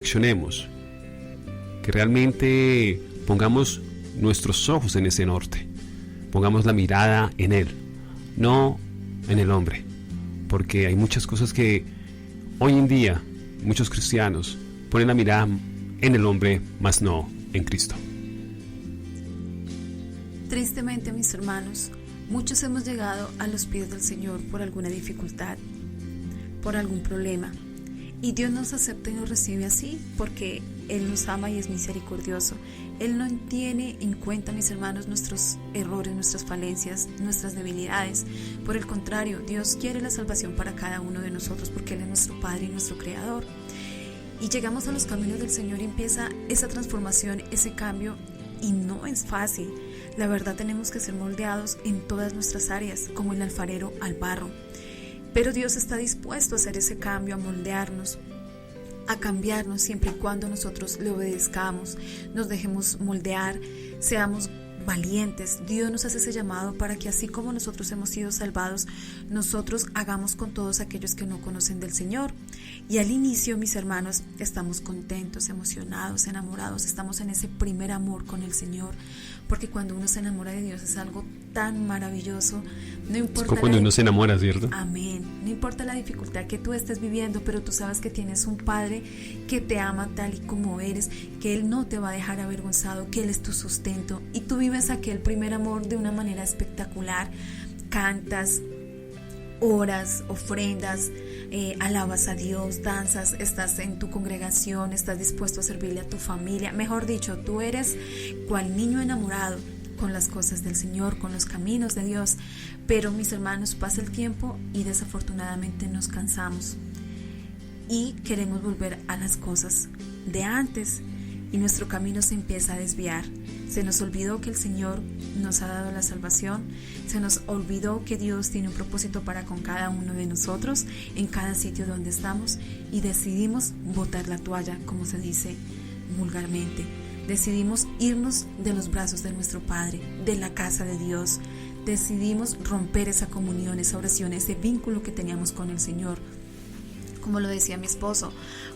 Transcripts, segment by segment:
reflexionemos, que realmente pongamos nuestros ojos en ese norte, pongamos la mirada en Él, no en el hombre, porque hay muchas cosas que hoy en día muchos cristianos ponen la mirada en el hombre, mas no en Cristo. Tristemente, mis hermanos, muchos hemos llegado a los pies del Señor por alguna dificultad, por algún problema, y Dios nos acepta y nos recibe así porque Él nos ama y es misericordioso. Él no tiene en cuenta, mis hermanos, nuestros errores, nuestras falencias, nuestras debilidades. Por el contrario, Dios quiere la salvación para cada uno de nosotros porque Él es nuestro Padre y nuestro Creador. Y llegamos a los caminos del Señor y empieza esa transformación, ese cambio, y no es fácil. La verdad, tenemos que ser moldeados en todas nuestras áreas, como el alfarero al barro. Pero Dios está dispuesto a hacer ese cambio, a moldearnos, a cambiarnos siempre y cuando nosotros le obedezcamos, nos dejemos moldear, seamos valientes. Dios nos hace ese llamado para que así como nosotros hemos sido salvados, nosotros hagamos con todos aquellos que no conocen del Señor. Y al inicio, mis hermanos, estamos contentos, emocionados, enamorados, estamos en ese primer amor con el Señor, porque cuando uno se enamora de Dios es algo tan maravilloso. No importa, es como cuando uno se enamora, ¿cierto? Amén. No importa la dificultad que tú estés viviendo, pero tú sabes que tienes un Padre que te ama tal y como eres, que Él no te va a dejar avergonzado, que Él es tu sustento, y tú vives aquel primer amor de una manera espectacular. Cantas, oras, ofrendas, alabas a Dios, danzas, estás en tu congregación, estás dispuesto a servirle a tu familia. Mejor dicho, tú eres cual niño enamorado con las cosas del Señor, con los caminos de Dios. Pero, mis hermanos, pasa el tiempo y desafortunadamente nos cansamos y queremos volver a las cosas de antes, y nuestro camino se empieza a desviar. Se nos olvidó que el Señor nos ha dado la salvación, se nos olvidó que Dios tiene un propósito para con cada uno de nosotros en cada sitio donde estamos, y decidimos botar la toalla, como se dice vulgarmente. Decidimos irnos de los brazos de nuestro Padre, de la casa de Dios. Decidimos romper esa comunión, esa oración, ese vínculo que teníamos con el Señor. Como lo decía mi esposo,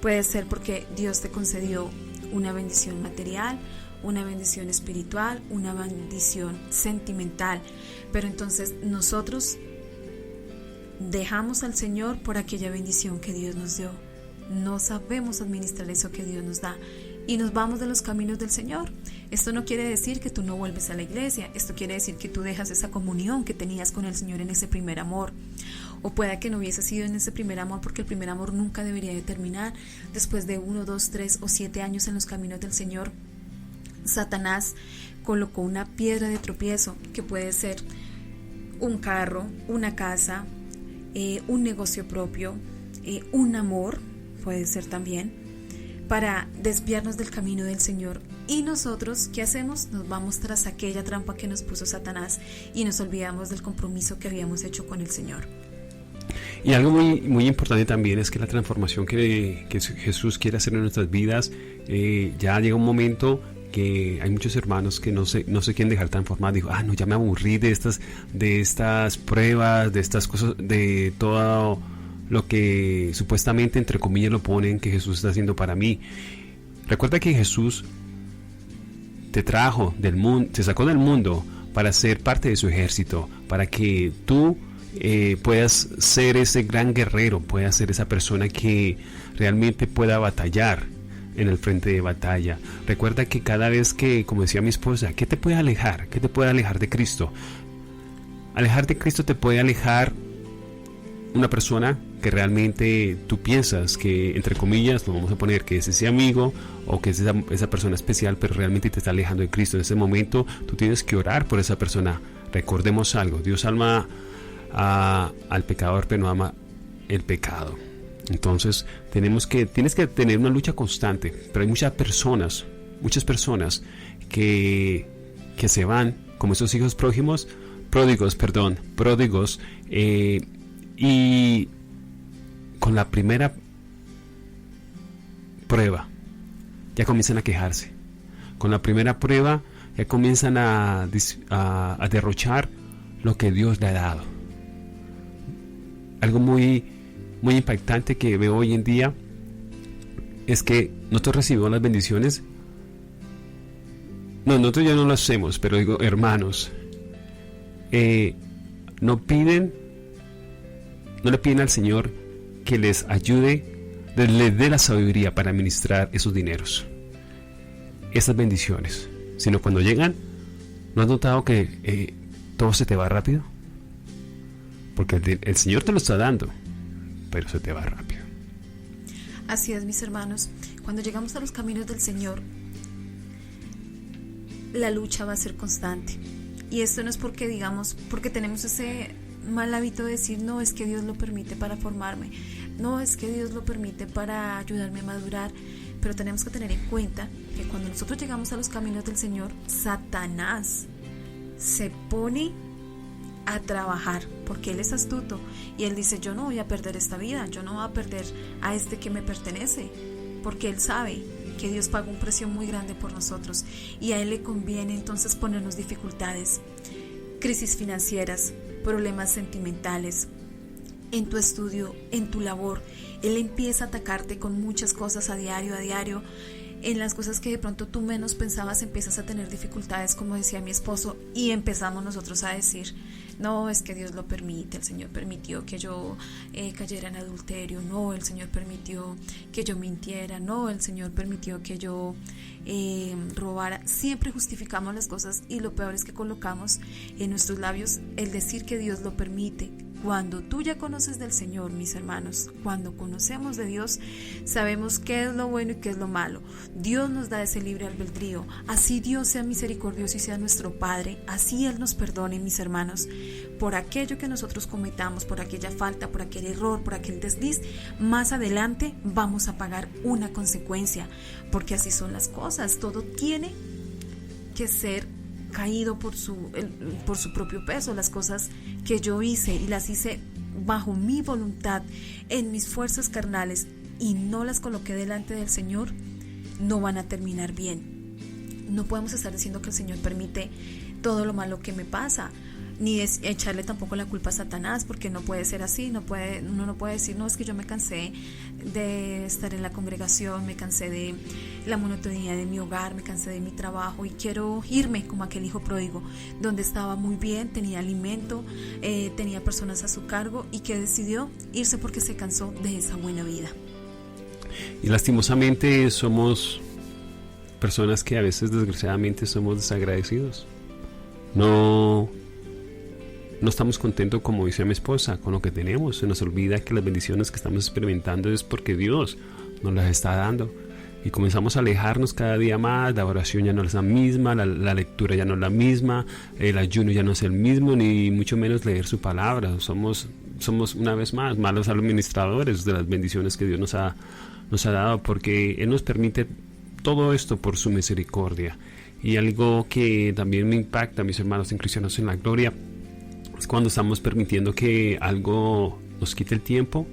puede ser porque Dios te concedió una bendición material, una bendición espiritual, una bendición sentimental, pero entonces nosotros dejamos al Señor por aquella bendición que Dios nos dio. No sabemos administrar eso que Dios nos da y nos vamos de los caminos del Señor. Esto no quiere decir que tú no vuelves a la iglesia, esto quiere decir que tú dejas esa comunión que tenías con el Señor en ese primer amor. O pueda que no hubiese sido en ese primer amor, porque el primer amor nunca debería de terminar. Después de 1, 2, 3 o 7 años en los caminos del Señor, Satanás colocó una piedra de tropiezo, que puede ser un carro, una casa, un negocio propio, un amor, puede ser también, para desviarnos del camino del Señor. Y nosotros, ¿qué hacemos? Nos vamos tras aquella trampa que nos puso Satanás y nos olvidamos del compromiso que habíamos hecho con el Señor. Y algo muy, muy importante también es que la transformación que Jesús quiere hacer en nuestras vidas, ya llega un momento que hay muchos hermanos que no se quieren dejar transformar. Digo, no, ya me aburrí de estas pruebas, de estas cosas, de todo lo que supuestamente, entre comillas, lo ponen que Jesús está haciendo para mí. Recuerda que Jesús te trajo del mundo, te sacó del mundo para ser parte de su ejército, para que tú puedas ser ese gran guerrero, puedas ser esa persona que realmente pueda batallar en el frente de batalla. Recuerda que cada vez que, como decía mi esposa, ¿qué te puede alejar? ¿Qué te puede alejar de Cristo? Alejar de Cristo te puede alejar una persona que realmente tú piensas que, entre comillas, lo vamos a poner, que es ese amigo o que es esa persona especial, pero realmente te está alejando de Cristo. En ese momento tú tienes que orar por esa persona. Recordemos algo: Dios ama al pecador, pero no ama el pecado. Entonces tienes que tener una lucha constante, pero hay muchas personas que se van como esos hijos pródigos, y con la primera prueba ya comienzan a quejarse, con la primera prueba ya comienzan a derrochar lo que Dios le ha dado. Algo muy, muy impactante que veo hoy en día es que nosotros recibimos las bendiciones. No, nosotros ya no lo hacemos, pero digo, hermanos, no le piden al Señor que les ayude, les dé la sabiduría para administrar esos dineros, esas bendiciones, sino cuando llegan. ¿No has notado que todo se te va rápido? Porque el Señor te lo está dando, pero se te va rápido. Así es, mis hermanos. Cuando llegamos a los caminos del Señor, la lucha va a ser constante. Y esto no es porque digamos, porque tenemos ese mal hábito de decir, no, es que Dios lo permite para formarme, no, es que Dios lo permite para ayudarme a madurar. Pero tenemos que tener en cuenta que cuando nosotros llegamos a los caminos del Señor, Satanás se pone a trabajar, porque él es astuto y él dice, yo no voy a perder esta vida, yo no voy a perder a este que me pertenece, porque él sabe que Dios paga un precio muy grande por nosotros y a él le conviene entonces ponernos dificultades, crisis financieras, problemas sentimentales, en tu estudio, en tu labor. Él empieza a atacarte con muchas cosas a diario, en las cosas que de pronto tú menos pensabas empiezas a tener dificultades, como decía mi esposo, y empezamos nosotros a decir, no, es que Dios lo permite, el Señor permitió que yo cayera en adulterio, no, el Señor permitió que yo mintiera, no, el Señor permitió que yo robara. Siempre justificamos las cosas y lo peor es que colocamos en nuestros labios el decir que Dios lo permite. Cuando tú ya conoces del Señor, mis hermanos, cuando conocemos de Dios, sabemos qué es lo bueno y qué es lo malo. Dios nos da ese libre albedrío. Así Dios sea misericordioso y sea nuestro Padre, así Él nos perdone, mis hermanos, por aquello que nosotros cometamos, por aquella falta, por aquel error, por aquel desliz. Más adelante vamos a pagar una consecuencia, porque así son las cosas. Todo tiene que ser caído por su propio peso. Las cosas que yo hice y las hice bajo mi voluntad, en mis fuerzas carnales, y no las coloqué delante del Señor, no van a terminar bien. No podemos estar diciendo que el Señor permite todo lo malo que me pasa, ni echarle tampoco la culpa a Satanás, porque no puede ser así. Uno no puede decir, no, es que yo me cansé de estar en la congregación, me cansé de la monotonía de mi hogar, me cansé de mi trabajo y quiero irme como aquel hijo pródigo, donde estaba muy bien, tenía alimento, tenía personas a su cargo, y que decidió irse porque se cansó de esa buena vida. Y lastimosamente somos personas que a veces desgraciadamente somos desagradecidos. No estamos contentos, como dice mi esposa, con lo que tenemos. Se nos olvida que las bendiciones que estamos experimentando es porque Dios nos las está dando. Y comenzamos a alejarnos cada día más. La oración ya no es la misma, la lectura ya no es la misma, el ayuno ya no es el mismo, ni mucho menos leer su palabra. Somos una vez más malos administradores de las bendiciones que Dios nos ha dado, porque Él nos permite todo esto por su misericordia. Y algo que también me impacta, mis hermanos en Cristianos en la Gloria, es cuando estamos permitiendo que algo nos quite el tiempo.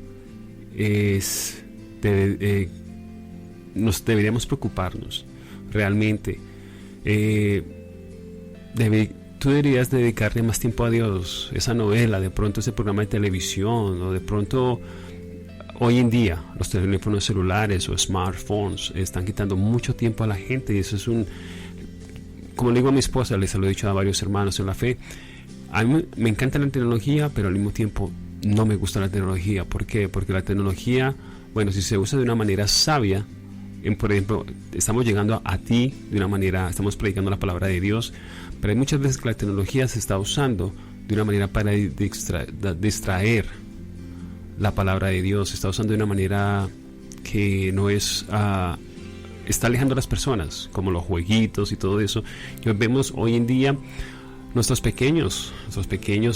Nos deberíamos preocuparnos realmente. Tú deberías dedicarle más tiempo a Dios. Esa novela, de pronto ese programa de televisión, o de pronto hoy en día los teléfonos celulares o smartphones están quitando mucho tiempo a la gente, y eso es como le digo a mi esposa, les lo he dicho a varios hermanos en la fe, a mí me encanta la tecnología, pero al mismo tiempo no me gusta la tecnología. ¿Por qué? Porque la tecnología, bueno, si se usa de una manera sabia, por ejemplo, estamos llegando a ti de una manera, estamos predicando la palabra de Dios, pero hay muchas veces que la tecnología se está usando de una manera para distraer la palabra de Dios. Se está usando de una manera que no es, está alejando a las personas, como los jueguitos y todo eso. Y vemos hoy en día nuestros pequeños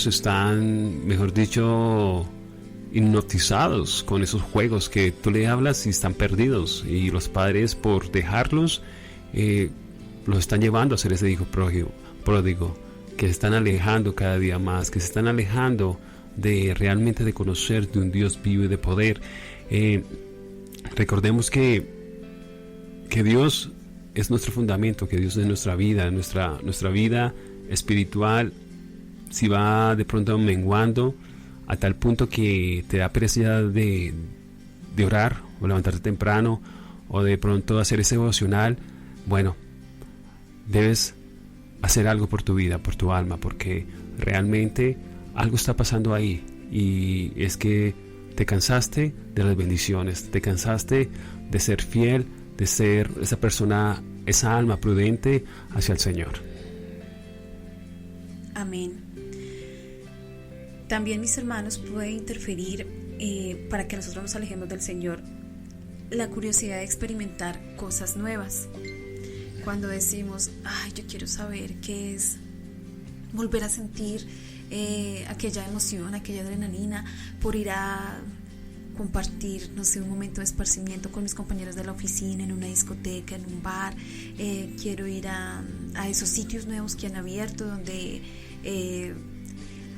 están, mejor dicho, hipnotizados con esos juegos que tú le hablas y están perdidos, y los padres, por dejarlos, los están llevando a ser ese hijo pródigo, que se están alejando cada día más, que se están alejando de realmente de conocer de un Dios vivo y de poder. Recordemos que Dios es nuestro fundamento, que Dios es nuestra vida, nuestra vida espiritual. Si va de pronto menguando a tal punto que te da pereza de orar o levantarte temprano o de pronto hacer ese devocional, bueno, debes hacer algo por tu vida, por tu alma, porque realmente algo está pasando ahí, y es que te cansaste de las bendiciones, te cansaste de ser fiel, de ser esa persona, esa alma prudente hacia el Señor. Amén. También, mis hermanos, puede interferir para que nosotros nos alejemos del Señor la curiosidad de experimentar cosas nuevas. Cuando decimos, ay, yo quiero saber qué es volver a sentir aquella emoción, aquella adrenalina por ir a compartir, no sé, un momento de esparcimiento con mis compañeros de la oficina, en una discoteca, en un bar. Quiero ir a esos sitios nuevos que han abierto donde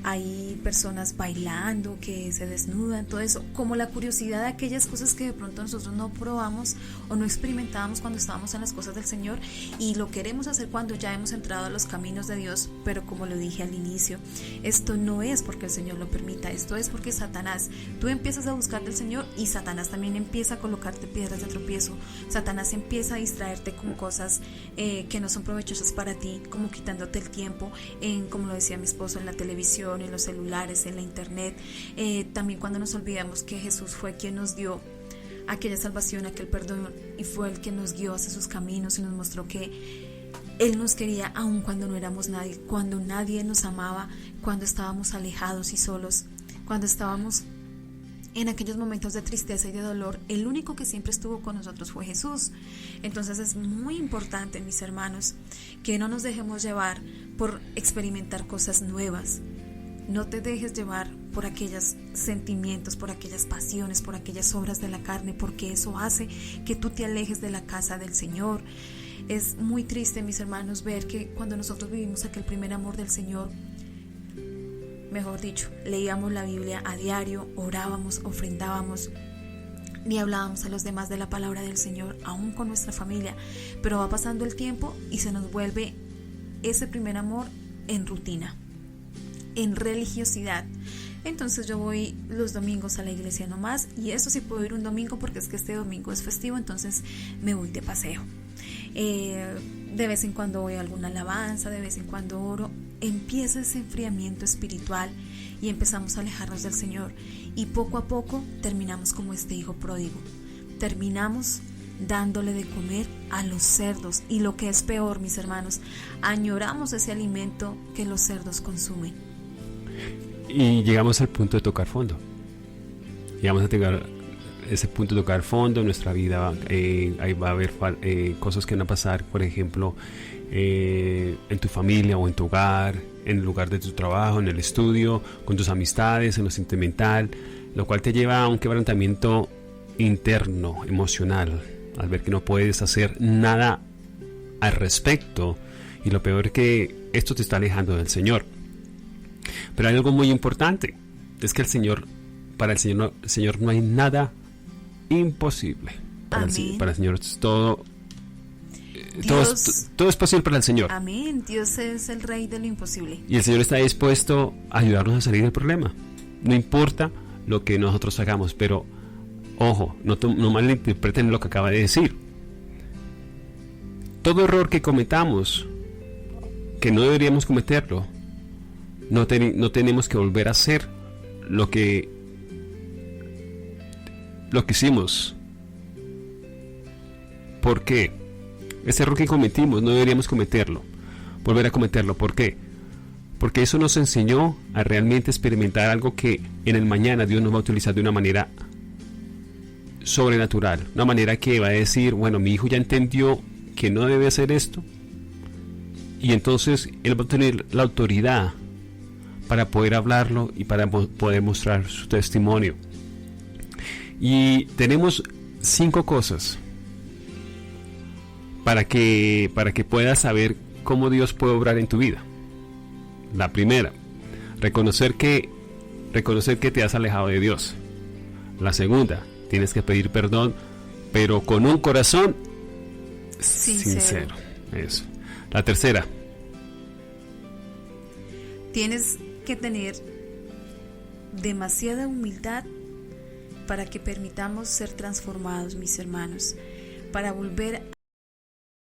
hay personas bailando, que se desnudan, todo eso, como la curiosidad de aquellas cosas que de pronto nosotros no probamos o no experimentábamos cuando estábamos en las cosas del Señor, y lo queremos hacer cuando ya hemos entrado a los caminos de Dios. Pero como lo dije al inicio, esto no es porque el Señor lo permita, esto es porque Satanás, tú empiezas a buscar del Señor y Satanás también empieza a colocarte piedras de tropiezo. Satanás empieza a distraerte con cosas que no son provechosas para ti, como quitándote el tiempo en, como lo decía mi esposo, en la televisión, en los celulares, en la internet. También cuando nos olvidamos que Jesús fue quien nos dio aquella salvación, aquel perdón, y fue el que nos guió hacia sus caminos y nos mostró que Él nos quería aun cuando no éramos nadie, cuando nadie nos amaba, cuando estábamos alejados y solos, cuando estábamos en aquellos momentos de tristeza y de dolor. El único que siempre estuvo con nosotros fue Jesús. Entonces es muy importante, mis hermanos, que no nos dejemos llevar por experimentar cosas nuevas. No te dejes llevar por aquellos sentimientos, por aquellas pasiones, por aquellas obras de la carne, porque eso hace que tú te alejes de la casa del Señor. Es muy triste, mis hermanos, ver que cuando nosotros vivimos aquel primer amor del Señor, mejor dicho, leíamos la Biblia a diario, orábamos, ofrendábamos, ni hablábamos a los demás de la palabra del Señor, aún con nuestra familia, pero va pasando el tiempo y se nos vuelve ese primer amor en rutina, en religiosidad. Entonces yo voy los domingos a la iglesia nomás, y eso sí puedo ir un domingo porque es que este domingo es festivo, entonces me voy de paseo. De vez en cuando voy a alguna alabanza, de vez en cuando oro. Empieza ese enfriamiento espiritual y empezamos a alejarnos del Señor, y poco a poco terminamos como este hijo pródigo, terminamos dándole de comer a los cerdos, y lo que es peor, mis hermanos, añoramos ese alimento que los cerdos consumen. Y llegamos al punto de tocar fondo. Llegamos a llegar ese punto de tocar fondo en nuestra vida. Ahí va a haber cosas que van a pasar, por ejemplo, en tu familia o en tu hogar, en el lugar de tu trabajo, en el estudio, con tus amistades, en lo sentimental, lo cual te lleva a un quebrantamiento interno, emocional, al ver que no puedes hacer nada al respecto, y lo peor es que esto te está alejando del Señor. Pero hay algo muy importante, es que para el Señor no hay nada imposible. Para el Señor es todo es posible para el Señor. Amén. Dios es el Rey de lo imposible. Y el Señor está dispuesto a ayudarnos a salir del problema. No importa lo que nosotros hagamos, pero ojo, no malinterpreten lo que acaba de decir. Todo error que cometamos, que no deberíamos cometerlo, no tenemos que volver a hacer lo que hicimos. ¿Por qué? Ese error que cometimos no deberíamos volver a cometerlo. ¿Por qué? Porque eso nos enseñó a realmente experimentar algo que en el mañana Dios nos va a utilizar de una manera sobrenatural, una manera que va a decir, bueno, mi hijo ya entendió que no debe hacer esto, y entonces él va a tener la autoridad para poder hablarlo y para poder mostrar su testimonio. Y tenemos 5 cosas para que puedas saber cómo Dios puede obrar en tu vida. La primera, reconocer que te has alejado de Dios. La segunda, tienes que pedir perdón, pero con un corazón sincero. Eso. La tercera, tienes que tener demasiada humildad para que permitamos ser transformados, mis hermanos. para volver